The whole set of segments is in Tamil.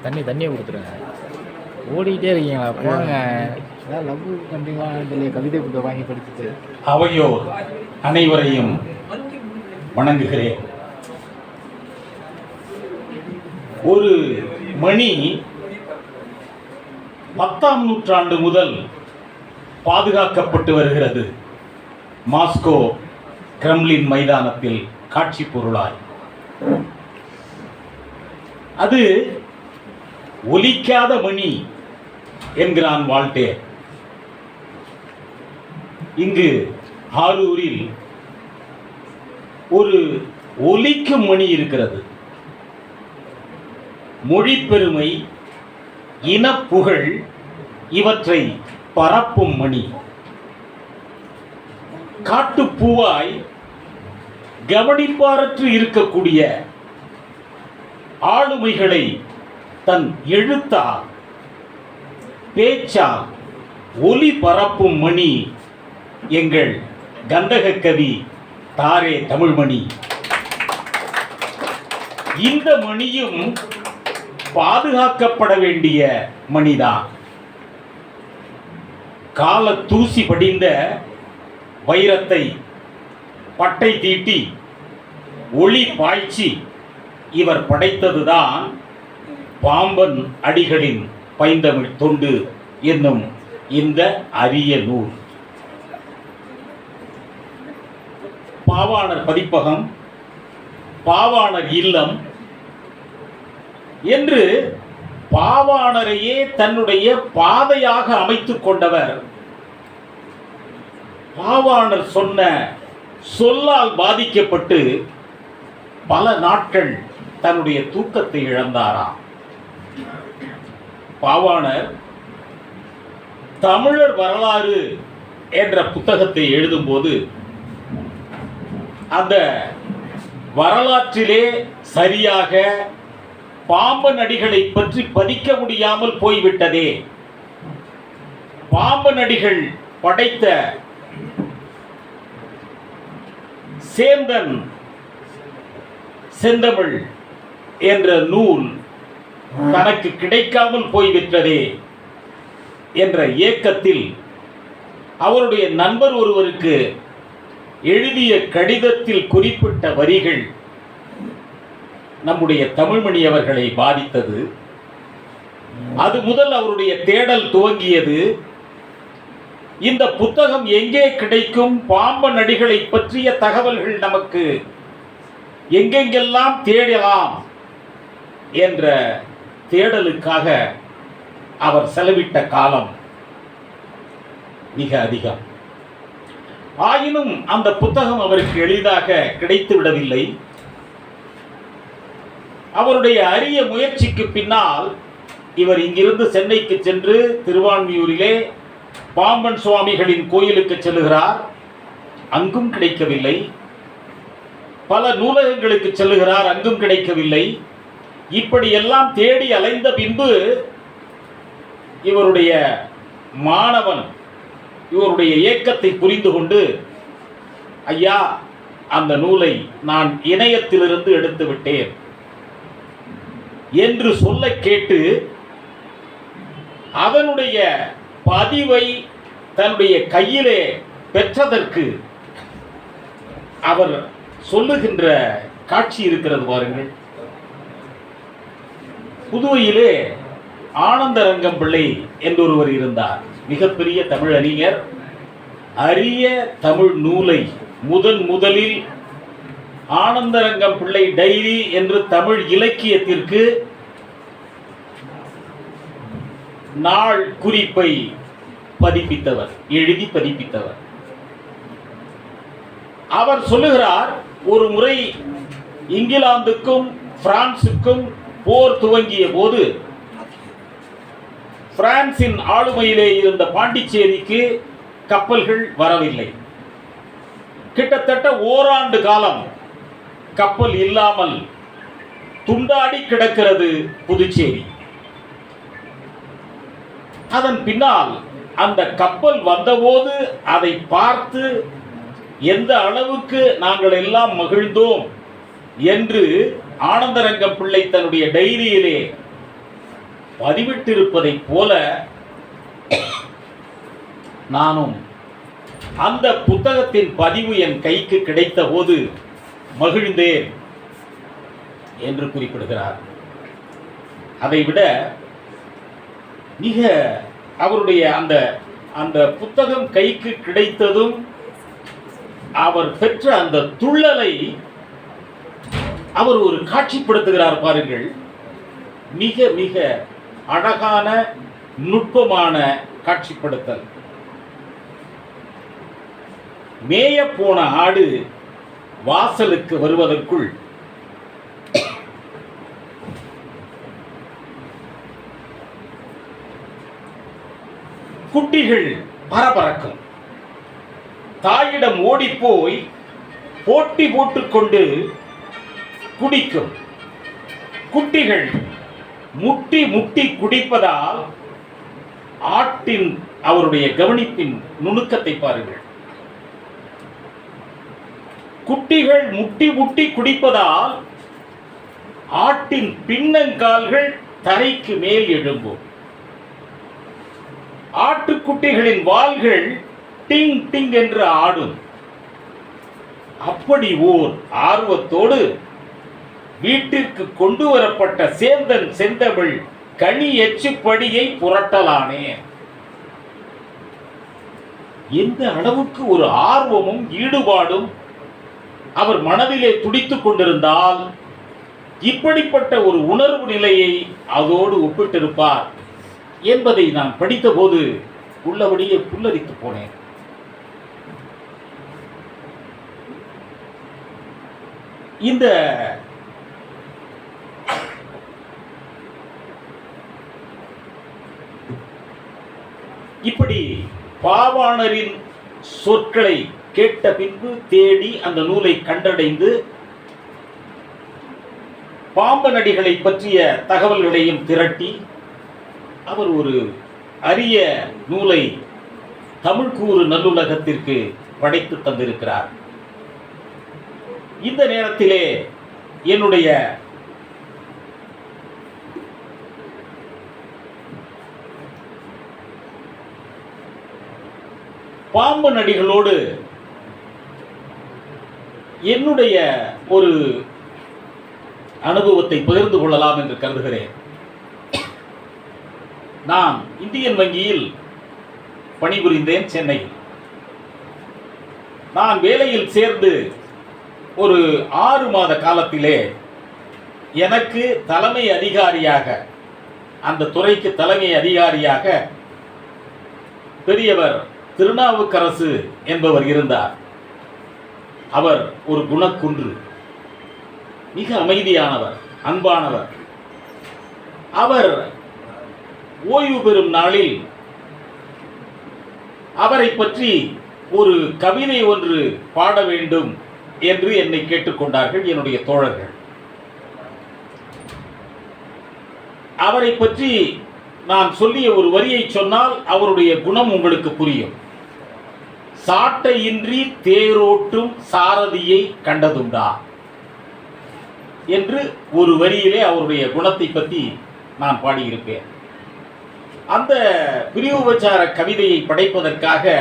தண்ணியை கொடுத்துருங்க. ஓடிக்கிட்டே இருக்கீங்களா? போங்க. ஏதாவது லவ் பண்ணுறீங்களா? இல்லை கவிதை புக்கை வாங்கி படிச்சுட்டு. அவையோர் அனைவரையும் வணங்குகிறேன். ஒரு மணி 10ஆம் நூற்றாண்டு முதல் பாதுகாக்கப்பட்டு வருகிறது. மாஸ்கோ கிரெம்ளின் மைதானத்தில் காட்சி பொருளாய். அது ஒலிக்காத மணி என்கிறான் வால்டேர். இங்கு ஆரூரில் ஒரு ஒலிக்கும் மணி இருக்கிறது. மொழி பெருமை, இனப்புகழ் இவற்றை பரப்பும் மணி. காட்டுப்பூவாய் கவனிப்பாரற்று இருக்கக்கூடிய ஆளுமைகளை தன் எழுத்தால் பேச்சால் ஒலி பரப்பும் மணி எங்கள் கந்தக கவி தாரே தமிழ்மணி. இந்த மணியும் பாதுகாக்கப்பட வேண்டிய மணிதான். கால தூசி படிந்த வைரத்தை பட்டை தீட்டி ஒளி பாய்ச்சி இவர் படைத்ததுதான் பாம்பன் அடிகளின் பைந்தமிழ் தொண்டு என்னும் இந்த அரிய நூல். பாவாணர் பதிப்பகம், பாவாணர் இல்லம் என்று பாவாணரையே தன்னுடைய பாதையாக அமைத்துக் கொண்டவர். பாவாணர் சொன்ன சொல்லால் பாதிக்கப்பட்டு பல நாட்கள் தன்னுடைய தூக்கத்தை இழந்தாராம். பாவாணர் தமிழர் வரலாறு என்ற புத்தகத்தை எழுதும்போது அந்த வரலாற்றிலே சரியாக பாம்பன் அடிகளை பற்றி பதிக்க முடியாமல் போய்விட்டதே. பாம்பன் அடிகள் படைத்த சேந்தன் செந்தமிழ் என்ற நூல் தனக்கு கிடைக்காமல் போய்விட்டதே என்ற ஏக்கத்தில் அவருடைய நண்பர் ஒருவருக்கு எழுதிய கடிதத்தில் குறிப்பிட்ட வரிகள் நம்முடைய தமிழ்மணி அவர்களை பாதித்தது. அது முதல் அவருடைய தேடல் துவங்கியது. இந்த புத்தகம் எங்கே கிடைக்கும், பாம்பன் அடிகளை பற்றிய தகவல்கள் நமக்கு எங்கெங்கெல்லாம் தேடலாம் என்ற தேடலுக்காக அவர் செலவிட்ட காலம் மிக அதிகம். ஆயினும் அந்த புத்தகம் அவருக்கு எளிதாக கிடைத்து விடவில்லை. அவருடைய அரிய முயற்சிக்கு பின்னால் இவர் இங்கிருந்து சென்னைக்கு சென்று திருவான்மியூரிலே பாம்பன் சுவாமிகளின் கோயிலுக்கு செல்லுகிறார். அங்கும் கிடைக்கவில்லை. பல நூலகங்களுக்கு செல்லுகிறார். அங்கும் கிடைக்கவில்லை. இப்படி எல்லாம் தேடி அலைந்த பின்பு இவருடைய மாணவன் இவருடைய ஏக்கத்தை புரிந்து கொண்டு, ஐயா, அந்த நூலை நான் இணையத்திலிருந்து எடுத்து விட்டேன் என்று சொல்ல கேட்டு அதனுடைய பதிவை தன்னுடைய கையிலே பெற்றதற்கு அவர் சொல்லுகின்ற காட்சி இருக்கிறது பாருங்கள். புதுவையிலே ஆனந்தரங்கம் பிள்ளை என்றொருவர் இருந்தார். மிகப்பெரிய தமிழ் அறிஞர். அரிய தமிழ் நூலை முதலில் ஆனந்தரங்கம் பிள்ளை டைரி என்று தமிழ் இலக்கியத்திற்கு நாள் குறிப்பை பதிப்பித்தவர், எழுதி பதிப்பித்தவர். அவர் சொல்லுகிறார், ஒரு முறை இங்கிலாந்துக்கும் பிரான்சுக்கும் போர் துவங்கிய போது பிரான்சின் ஆளுமையிலே இருந்த பாண்டிச்சேரிக்கு கப்பல்கள் வரவில்லை. கிட்டத்தட்ட ஓராண்டு காலம் கப்பல் இல்லாமல் துண்டாடி கிடக்கிறது புதுச்சேரி. அதன் பின்னால் அந்த கப்பல் வந்தபோது அதை பார்த்து எந்த அளவுக்கு நாங்கள் எல்லாம் மகிழ்ந்தோம் என்று ஆனந்தரங்கம் பிள்ளை தன்னுடைய டைரியிலே பதிவிட்டிருப்பதைப் போல நானும் அந்த புத்தகத்தின் பதிவு என் கைக்கு கிடைத்த போது மகிழ்ந்தேன் என்று குறிப்பிடுகிறார். அதைவிட மிக அவருடைய அந்த அந்த புத்தகம் கைக்கு கிடைத்ததும் அவர் பெற்ற அந்த துள்ளலை அவர் ஒரு காட்சிப்படுத்துகிறார் பாருங்கள். மிக மிக அழகான நுட்பமான காட்சிப்படுத்தல். மேய போன ஆடு வாசலுக்கு வருவதற்குள் குட்டிகள் பரபரக்கும். தாயிடம் ஓடிப்போய் போட்டி போட்டுக்கொண்டு குடிக்கும். குட்டிகள் முட்டி முட்டி குடிப்பதால் ஆட்டின் அவருடைய கவனிப்பின் நுணுக்கத்தை பாருங்கள். குட்டிகள் முட்டி முட்டி குடிப்பதால் ஆட்டின் பின்னங்கால்கள் தரைக்கு மேல் எழும்பும். ஆட்டுக்குட்டிகளின் வால்கள் டிங் டிங் என்று ஆடும். அப்படி ஓர் ஆர்வத்தோடு வீட்டிற்கு கொண்டு வரப்பட்ட சேந்தன் செந்தமிழ் கனி எச்சுப்படியை புரட்டலானே. எந்த அளவுக்கு ஒரு ஆர்வமும் ஈடுபாடும் அவர் மனதிலே துடித்துக் கொண்டிருந்தால் இப்படிப்பட்ட ஒரு உணர்வு நிலையை அதோடு ஒப்பிட்டிருப்பார் என்பதை நான் படித்தபோது உள்ளபடியே புல்லரித்து போனேன். இந்த இப்படி பாவாணரின் சொற்களை கேட்ட பின்பு தேடி அந்த நூலை கண்டடைந்து பாம்பனடிகளை பற்றிய தகவல்களையும் திரட்டி அவர் ஒரு அரிய நூலை தமிழ்கூறு நல்லுலகத்திற்கு படைத்து தந்திருக்கிறார். இந்த நேரத்திலே என்னுடைய பாம்பனடிகளோடு என்னுடைய ஒரு அனுபவத்தை பகிர்ந்து கொள்ளலாம் என்று கருதுகிறேன். நான் இந்தியன் வங்கியில் பணிபுரிந்தேன் சென்னையில். நான் வேலையில் சேர்ந்து ஒரு 6 மாத காலத்திலே எனக்கு தலைமை அதிகாரியாக, அந்த துறைக்கு தலைமை அதிகாரியாக பெரியவர் திருநாவுக்கரசு என்பவர் இருந்தார். அவர் ஒரு குணக்குன்று, மிக அமைதியானவர், அன்பானவர். அவர் ஓய்வு பெறும் நாளில் அவரை பற்றி ஒரு கவிதை ஒன்று பாட வேண்டும் என்று என்னை கேட்டுக்கொண்டார்கள் என்னுடைய தோழர்கள். அவரை பற்றி நான் சொல்லிய ஒரு வரியை சொன்னால் அவருடைய குணம் உங்களுக்கு புரியும். சாட்டையின்றி தேரோட்டும் சாரதியை கண்டதுண்டா என்று ஒரு வரியிலே அவருடைய குணத்தை பற்றி நான் பாடியிருப்பேன். அந்த பிரிவுபச்சார கவிதையை படைப்பதற்காக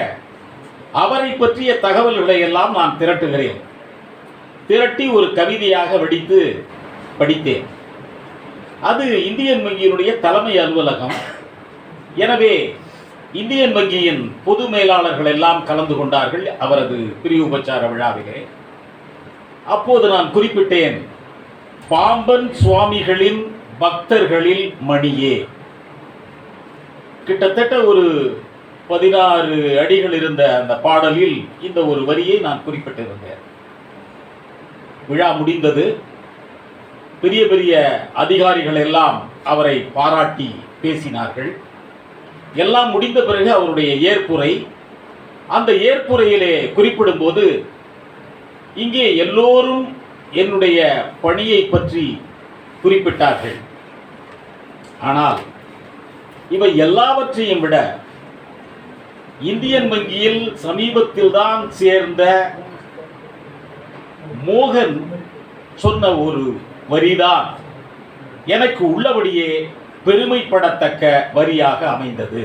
அவரை பற்றிய தகவல்களை எல்லாம் நான் திரட்டுகிறேன். திரட்டி ஒரு கவிதையாக வடித்து படித்தேன். அது இந்தியன் வங்கியினுடைய தலைமை அலுவலகம். எனவே இந்தியன் வங்கியின் பொது மேலாளர்கள் எல்லாம் கலந்து கொண்டார்கள் அவரது பிரிவுபச்சார விழாவிலே. அப்போது நான் குறிப்பிட்டேன், பாம்பன் சுவாமிகளின் பக்தர்களில் மணியே. கிட்டத்தட்ட ஒரு 16 அடிகள் இருந்த அந்த பாடலில் இந்த ஒரு வரியை நான் குறிப்பிட்டிருந்தேன். விழா முடிந்தது. பெரிய பெரிய அதிகாரிகள் எல்லாம் அவரை பாராட்டி பேசினார்கள். எல்லாம் முடிந்த பிறகு அவருடைய ஏற்புரை, அந்த ஏற்புரையிலே குறிப்பிடும்போது இங்கே எல்லோரும் என்னுடைய பணியை பற்றி குறிப்பிட்டார்கள். ஆனால் இவை எல்லாவற்றையும் விட இந்தியன் வங்கியில் சமீபத்தில் தான் சேர்ந்த மோகன் சொன்ன ஒரு வரிதான் எனக்கு உள்ளபடியே பெருமைப்படத்தக்க வரியாக அமைந்தது.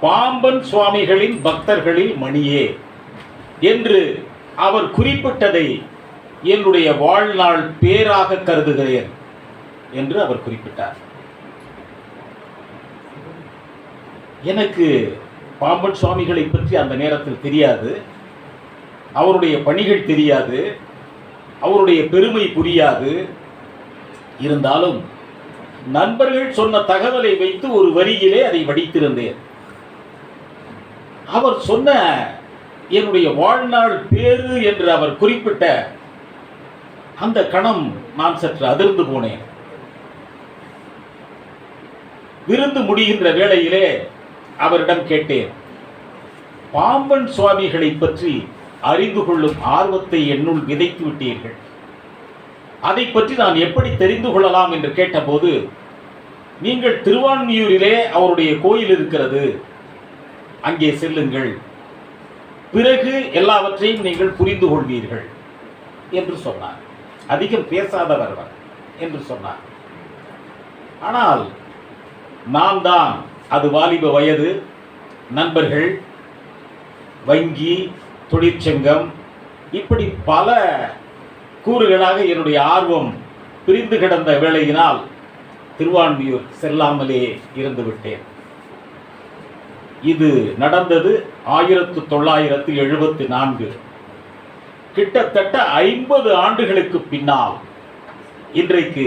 பாம்பன் சுவாமிகளின் பக்தர்களில் மணியே என்று அவர் குறிப்பிட்டதை என்னுடைய வாழ்நாள் பேராக கருதுகிறேன் என்று அவர் குறிப்பிட்டார். எனக்கு பாம்பன் சுவாமிகளை பற்றி அந்த நேரத்தில் தெரியாது, அவருடைய பணிகள் தெரியாது, அவருடைய பெருமை புரியாது. இருந்தாலும் நண்பர்கள் சொன்ன தகவலை வைத்து ஒரு வரியிலே அதை வடித்திருந்தேன். அவர் சொன்ன என்னுடைய வாழ்நாள் பேரு என்று அவர் குறிப்பிட்ட அந்த கணம் நான் சற்று அதிர்ந்து போனேன். விருந்து முடிகின்ற வேளையிலே அவரிடம் கேட்டேன், பாம்பன் சுவாமிகளை பற்றி அறிந்து கொள்ளும் ஆர்வத்தை என்னுள் விதைத்து விட்டீர்கள், அதை பற்றி நான் எப்படி தெரிந்து கொள்ளலாம் என்று கேட்டபோது, நீங்கள் திருவான்மியூரிலே அவருடைய கோயில் இருக்கிறது, அங்கே செல்லுங்கள், பிறகு எல்லாவற்றையும் நீங்கள் புரிந்து கொள்வீர்கள் என்று சொன்னார். அதிகம் பேசாதவர் என்று சொன்னார். ஆனால் நான் தான் அது வாலிப வயது, நண்பர்கள், வங்கி, தொழிற்சங்கம், இப்படி பல கூறுகளாக என்னுடைய ஆர்வம் பிரிந்து கிடந்த வேளையினால் திருவான்மியூர் செல்லாமலே இருந்து விட்டேன். இது நடந்தது 1974, கிட்டத்தட்ட 50 ஆண்டுகளுக்கு பின்னால். இன்றைக்கு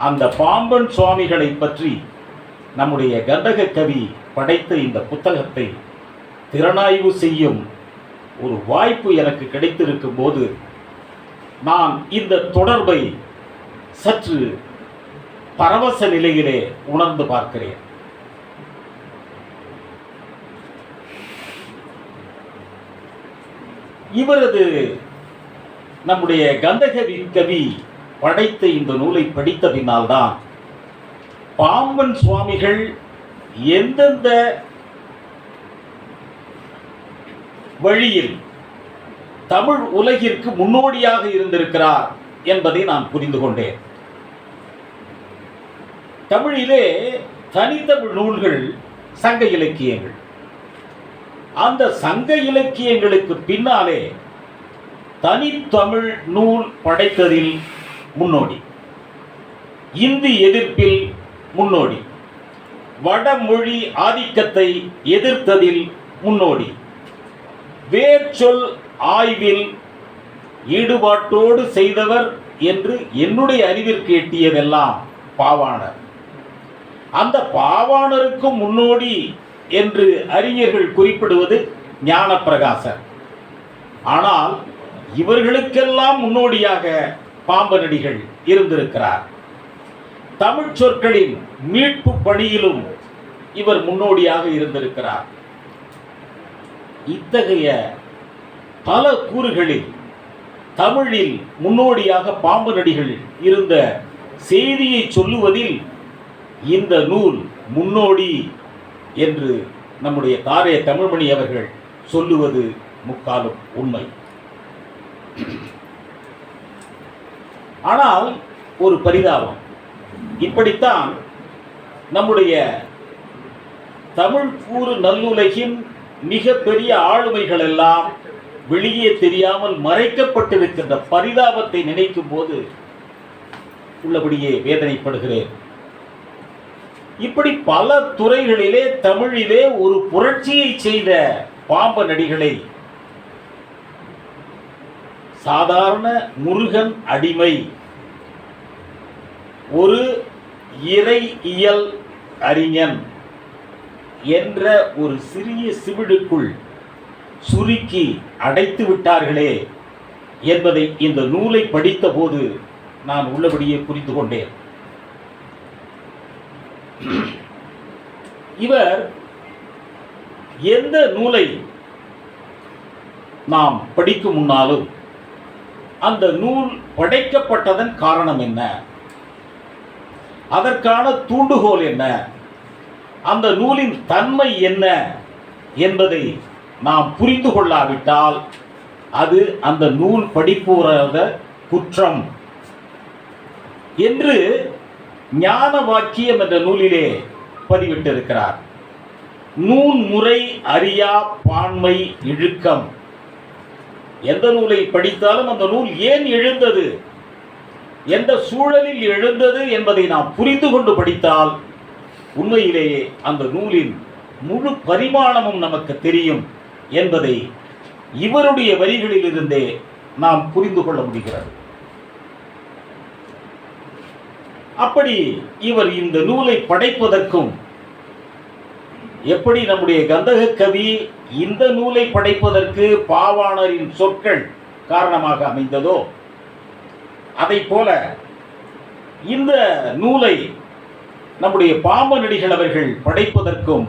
அந்த பாம்பன் சுவாமிகளை பற்றி நம்முடைய கந்தக கவி படைத்த இந்த புத்தகத்தை திறனாய்வு செய்யும் ஒரு வாய்ப்பு எனக்கு கிடைத்திருக்கும் போது நான் இந்த தொடர்பை சற்று பரவச நிலையிலே உணர்ந்து பார்க்கிறேன். இவரது நம்முடைய கந்தகவி கவி படைத்த இந்த நூலை படித்த பின்னால்தான் பாம்பன் சுவாமிகள் எந்தெந்த வழியில் தமிழ் உலகிற்கு முன்னோடியாக இருந்திருக்கிறார் என்பதை நான் புரிந்து கொண்டேன். தமிழிலே தனித்தமிழ் நூல்கள் சங்க இலக்கியங்கள். அந்த சங்க இலக்கியங்களுக்கு பின்னாலே தனித்தமிழ் நூல் படைத்ததில் முன்னோடி, இந்தி எதிர்ப்பில் முன்னோடி, வடமொழி ஆதிக்கத்தை எதிர்த்ததில் முன்னோடி, வேர்ச்சொல் ஆய்வில் ஈடுபாட்டோடு செய்தவர் என்று என்னுடைய அறிவிற்கு எட்டியதெல்லாம் பாவாணர். அந்த பாவாணருக்கும் முன்னோடி என்று அறிஞர்கள் குறிப்பிடுவது ஞானப்பிரகாசர். ஆனால் இவர்களுக்கெல்லாம் முன்னோடியாக பாம்பனடிகள் இருந்திருக்கிறார். தமிழ் சொற்களின் மீட்பு பணியிலும் இவர் முன்னோடியாக இருந்திருக்கிறார். இத்தகைய பல கூறுகளில் தமிழில் முன்னோடியாக பாம்பனடிகள் இருந்த செய்தியை சொல்லுவதில் இந்த நூல் முன்னோடி என்று நம்முடைய தாரே தமிழ்மணி அவர்கள் சொல்லுவது முக்காலும் உண்மை. ஆனால் ஒரு பரிதாபம், இப்படித்தான் நம்முடைய தமிழ் கூறு நல்லுலகின் மிக பெரிய ஆளுமைகள் எல்லாம் வெளியே தெரியாமல் மறைக்கப்பட்டிருக்கின்ற பரிதாபத்தை நினைக்கும் போது உள்ளபடியே வேதனைப்படுகிறேன். இப்படி பல துறைகளிலே தமிழிலே ஒரு புரட்சியை செய்த பாம்பனடிகளை சாதாரண முருகன் அடிமை, ஒரு இறையியல் அறிஞன் என்ற ஒரு சிறிய சிவிடுக்குள் சுருக்கி அடைத்து விட்டார்களே என்பதை இந்த நூலை படித்த போது நான் உள்ளபடியே புரிந்து கொண்டேன். இவர் எந்த நூலை நாம் படிக்கும் முன்னாலும் அந்த நூல் படைக்கப்பட்டதன் காரணம் என்ன, அதற்கான தூண்டுகோல் என்ன, அந்த நூலின் தன்மை என்ன என்பதை நாம் புரிந்து கொள்ளாவிட்டால் அது அந்த நூல் படிப்போராத குற்றம் என்று ஞான வாக்கியம் என்ற நூலிலே பதிவிட்டிருக்கிறார். நூன்முறை அறியா பான்மை இழுக்கம். எந்த நூலை படித்தாலும் அந்த நூல் ஏன் எழுந்தது, எந்த சூழலில் எழுந்தது என்பதை நாம் புரிந்து கொண்டு படித்தால் உண்மையிலேயே அந்த நூலின் முழு பரிமாணமும் நமக்கு தெரியும் என்பதை இவருடைய வரிகளிலிருந்தே நாம் புரிந்து கொள்ள முடிகிறது. அப்படி இவர் இந்த நூலை படைப்பதற்கும், எப்படி நம்முடைய கந்தக கவி இந்த நூலை படைப்பதற்கு பாவாணரின் சொற்கள் காரணமாக அமைந்ததோ, அதை போல இந்த நூலை நம்முடைய பாம்பனடிகள் அவர்கள் படைப்பதற்கும்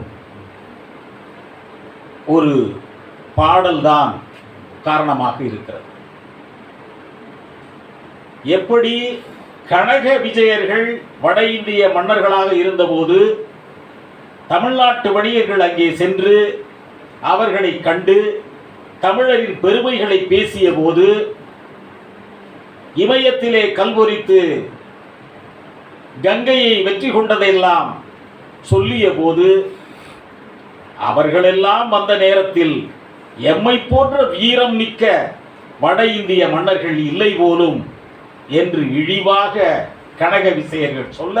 ஒரு பாடல்தான் காரணமாக இருக்கிறது. எப்படி கனக விஜயர்கள் வட இந்திய மன்னர்களாக இருந்தபோது தமிழ்நாட்டு வணிகர்கள் அங்கே சென்று அவர்களை கண்டு தமிழரின் பெருமைகளை பேசிய போது, இமயத்திலே கல்பொறித்து கங்கையை வெற்றி கொண்டதெல்லாம் சொல்லிய போது, அவர்களெல்லாம் அந்த நேரத்தில் எம்மை போன்ற வீரம் மிக்க வட இந்திய மன்னர்கள் இல்லை போலும் என்று இழிவாக கனக விசயர்கள் சொல்ல,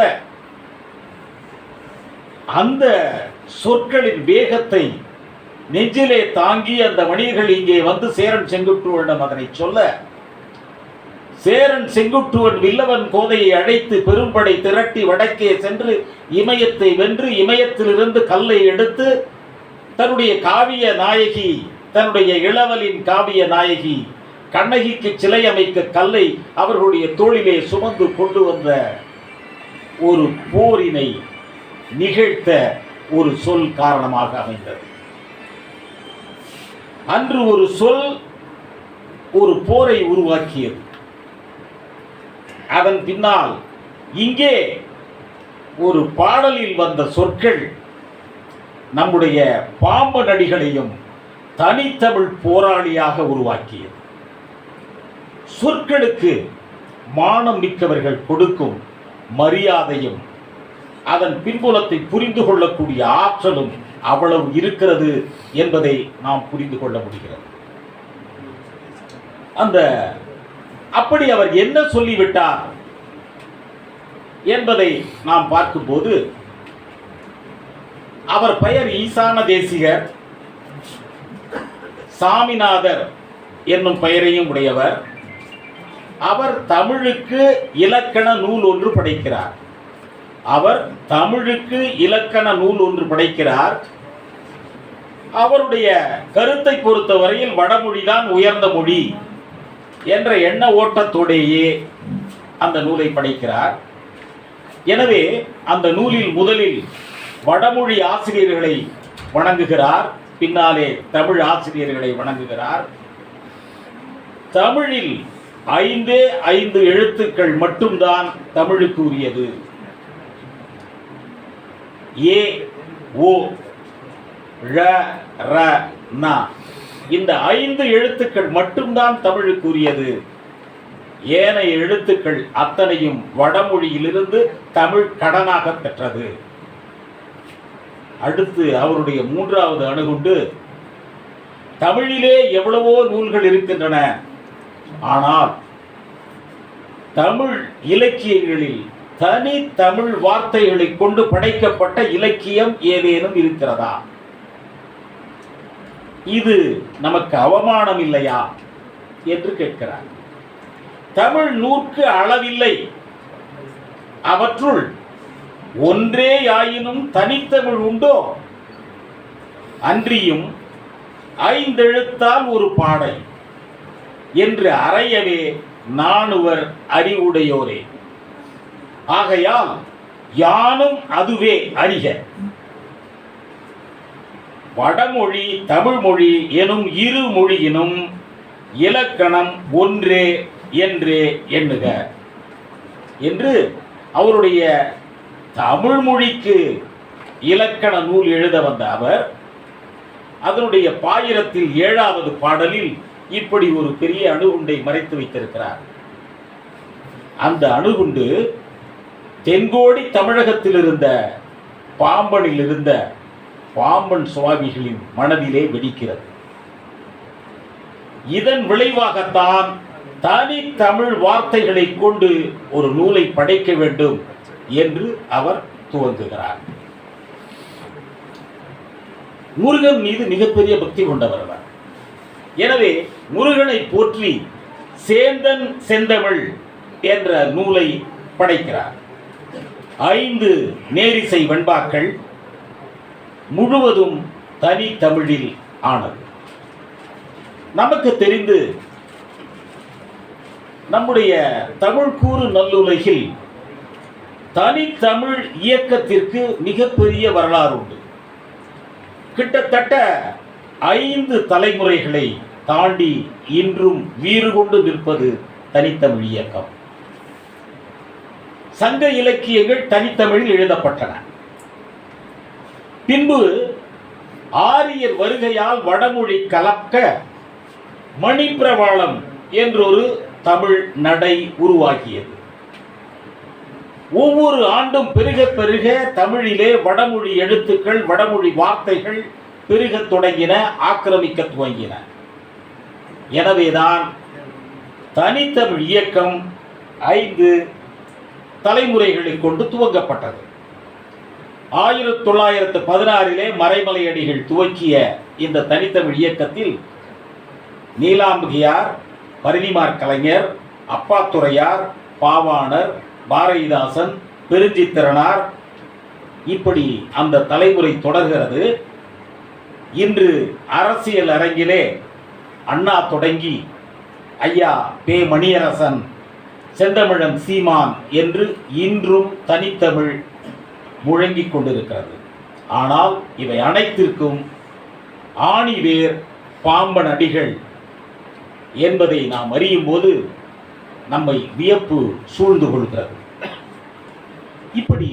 அந்த சொற்களின் வேகத்தை நெஞ்சிலே தாங்கி அந்த வணிகர்கள் இங்கே வந்து சேரன் செங்குட்டுவனிடம் அதனை சொல்ல, சேரன் செங்குட்டுவன் வில்லவன் கோதையை அழைத்து பெரும்படை திரட்டி வடக்கே சென்று இமயத்தை வென்று இமயத்திலிருந்து கல்லை எடுத்து தன்னுடைய காவிய நாயகி, தன்னுடைய இளவலின் காவிய நாயகி கண்ணகிக்கு சிலை அமைக்க கல்லை அவர்களுடைய தோளிலே சுமந்து கொண்டு வந்த ஒரு போரினை நிகழ்த்த ஒரு சொல் காரணமாக அமைந்தது. அன்று ஒரு சொல் ஒரு போரை உருவாக்கியது. அதன் பின்னால் இங்கே ஒரு பாடலில் வந்த சொற்கள் நம்முடைய பாம்பனடிகளையும் தனித்தமிழ் போராளியாக உருவாக்கியது. சொற்களுக்கு மானம் மிக்கவர்கள் கொடுக்கும் மரியாதையும் அதன் பின்புலத்தை புரிந்து கொள்ளக்கூடிய ஆற்றலும் அவ்வளவு இருக்கிறது என்பதை நாம் புரிந்து கொள்ள முடிகிறது. அப்படி அவர் என்ன சொல்லிவிட்டார் என்பதை நாம் பார்க்கும்போது, அவர் பெயர் ஈசான தேசிகர், சாமிநாதர் என்னும் பெயரையும் உடையவர். அவர் தமிழுக்கு இலக்கண நூல் ஒன்று படைக்கிறார். அவருடைய கருத்தை பொறுத்தவரையில் வடமொழிதான் உயர்ந்த மொழி என்ற எண்ண ஓட்டத்தோடையே அந்த நூலை படைக்கிறார். எனவே அந்த நூலில் முதலில் வடமொழி ஆசிரியர்களை வணங்குகிறார், பின்னாலே தமிழ் ஆசிரியர்களை வணங்குகிறார். தமிழில் 5 எழுத்துக்கள் மட்டும்தான் தமிழுக்கு உரியது. ஏ, ஓ, ழ, ர, ந, இந்த 5 எழுத்துக்கள் மட்டும்தான் தமிழுக்கு உரியது. ஏனைய எழுத்துக்கள் அத்தனையும் வடமொழியிலிருந்து தமிழ் கடனாக பெற்றது. அடுத்து அவருடைய 3வது அணுகுண்டு, தமிழிலே எவ்வளவோ நூல்கள் இருக்கின்றன, ஆனால் தமிழ் இலக்கியங்களில் தனி தமிழ் வார்த்தைகளை கொண்டு படைக்கப்பட்ட இலக்கியம் ஏதேனும் இருக்கிறதா? இது நமக்கு அவமானம் இல்லையா என்று கேட்கிறார். தமிழ் நூற்கு அளவில்லை, அவற்றுள் ஒன்றே ஆயினும் தனித்தமிழ் உண்டோ? அன்றியும் 5 எழுத்தால் ஒரு பாடை என்று அறையவே நாணுவர் அறிவுடையோரே. ஆகையால் யானும் அதுவே அறிக. வடமொழி தமிழ்மொழி எனும் இரு மொழியினும் இலக்கணம் ஒன்றே என்றே எண்ணுக என்று அவருடைய தமிழ் மொழிக்கு இலக்கண நூல் எழுத வந்த அவர் அதனுடைய பாயிரத்தில் 7வது பாடலில் இப்படி ஒரு பெரிய அணுகுண்டை மறைத்து வைத்திருக்கிறார். அந்த அணுகுண்டு தென்கோடி தமிழகத்தில் இருந்த பாம்பனில் இருந்த பாம்பன் சுவாமிகளின் மனதிலே வெடிக்கிறது. இதன் விளைவாகத்தான் தனி தமிழ் வார்த்தைகளை கொண்டு ஒரு நூலை படைக்க வேண்டும் என்று அவர் துவங்குகிறார். முருகன் மீது மிகப்பெரிய பக்தி கொண்டவர் அவர். எனவே முருகனை போற்றி சேந்தன் செந்தமிழ் என்ற நூலை படைக்கிறார். 5 நேரிசை வெண்பாக்கள் முழுவதும் தனி தமிழில் ஆனது. நமக்கு தெரிந்து நம்முடைய தமிழ் கூறு நல்லுலகில் தனித்தமிழ் இயக்கத்திற்கு மிகப்பெரிய வரலாறு உண்டு. கிட்டத்தட்ட 5 தலைமுறைகளை தாண்டி இன்றும் வீறு கொண்டு நிற்பது தனித்தமிழ் இயக்கம். சங்க இலக்கியங்கள் தனித்தமிழில் எழுதப்பட்டன. பின்பு ஆரியர் வருகையால் வடமொழி கலக்க மணிப்பிரவாளம் என்றொரு தமிழ் நடை உருவாகியது. ஒவ்வொரு ஆண்டும் பெருக பெருக தமிழிலே வடமொழி எழுத்துக்கள், வடமொழி வார்த்தைகள் பெருக தொடங்கின, ஆக்கிரமிக்க துவங்கின. எனவேதான் தனித்தமிழ் இயக்கம் 5 தலைமுறைகளை கொண்டு துவங்கப்பட்டது. 1916 மறைமலையடிகள் துவக்கிய இந்த தனித்தமிழ் இயக்கத்தில் நீலாம்பிகையார், பரிதிமார் கலைஞர், அப்பாத்துரையார், பாவாணர், பாரதிதாசன், பெருஞ்சித்திரனார், இப்படி அந்த தலைமுறை தொடர்கிறது. இன்று அரசியல் அரங்கிலே அண்ணா தொடங்கி ஐயா பே மணியரசன், செந்தமிழன் சீமான் என்று இன்றும் தனித்தமிழ் முழங்கிக் கொண்டிருக்கிறது. ஆனால் இவை அனைத்திற்கும் ஆணிவேர் பாம்பன் அடிகள் என்பதை நாம் அறியும் போது நம்மை வியப்பு சூழ்ந்து கொள்கிறது. இப்படி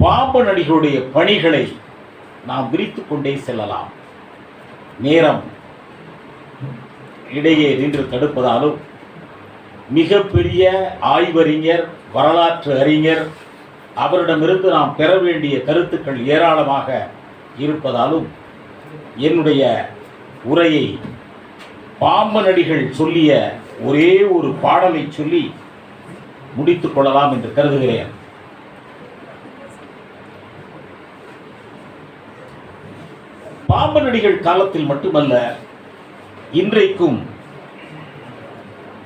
பாம்பன் அடிகளுடைய பணிகளை நாம் விரித்து கொண்டே செல்லலாம். நேரம் இடையே நின்று தடுப்பதாலும் மிகப்பெரிய ஆய்வறிஞர், வரலாற்று அறிஞர், அவரிடமிருந்து நாம் பெற வேண்டிய கருத்துக்கள் ஏராளமாக இருப்பதாலும் என்னுடைய உரையை பாம்பனடிகள் சொல்லிய ஒரே ஒரு பாடலை சொல்லி முடித்துக் கொள்ளலாம் என்று கருதுகிறேன். பாம்பனடிகள் காலத்தில் மட்டுமல்ல, இன்றைக்கும்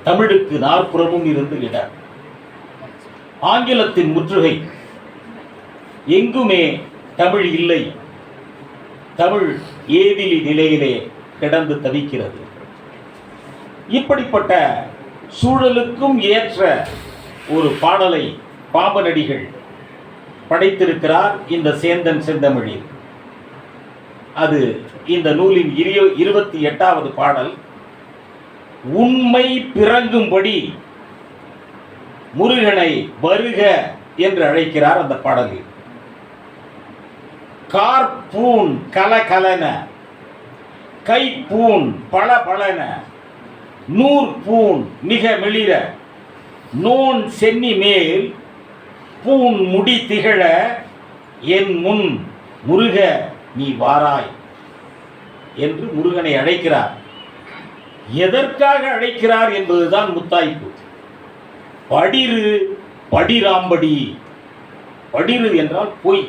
தமிழுக்கு நாற்புறமும் இருந்து இட ஆங்கிலத்தின் முற்றுகை, எங்குமே தமிழ் இல்லை, தமிழ் ஏதிலி நிலையிலே கிடந்து தவிக்கிறது. இப்படிப்பட்ட சூழலுக்கும் ஏற்ற ஒரு பாடலை பாம்பனடிகள் படைத்திருக்கிறார் இந்த சேந்தன் செந்தமிழில். அது இந்த நூலின் 28வது பாடல். உண்மை பிறங்கும்படி முருகனை வருக என்று அழைக்கிறார் அந்த பாடலில். கார்பூன் கலகலன, கைப்பூன் பளபளன, நூற்பூன் மிக மெளிர, நோன் சென்னி மேல் பூன் முடி திகழ, என் முன் முருக நீ வாராய் என்று முருகனை அழைக்கிறார். எதற்காக அழைக்கிறார் என்பதுதான் முத்தாய்ப்பு. படிரு படிராம்படி, படிரு என்றால் பொய்.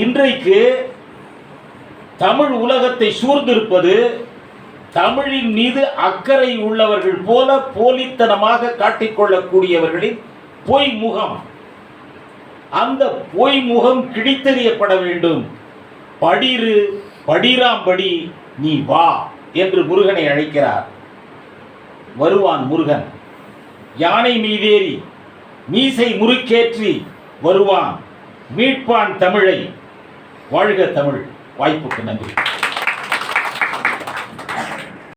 இன்றைக்கு தமிழ் உலகத்தை சூழ்ந்திருப்பது தமிழின் மீது அக்கறை உள்ளவர்கள் போல போலித்தனமாக காட்டிக்கொள்ளக்கூடியவர்களின் பொய் முகம். அந்த பொய் முகம் கிழித்தெறியப்பட வேண்டும். படிரு படிராம்படி நீ வா என்று முருகனை அழைக்கிறார். வருவான் முருகன், யானை மீதேறி மீசை முறுக்கேற்றி வருவான், மீட்பான் தமிழை. வாழ்க தமிழ். வாய்ப்புக்கு நன்றி.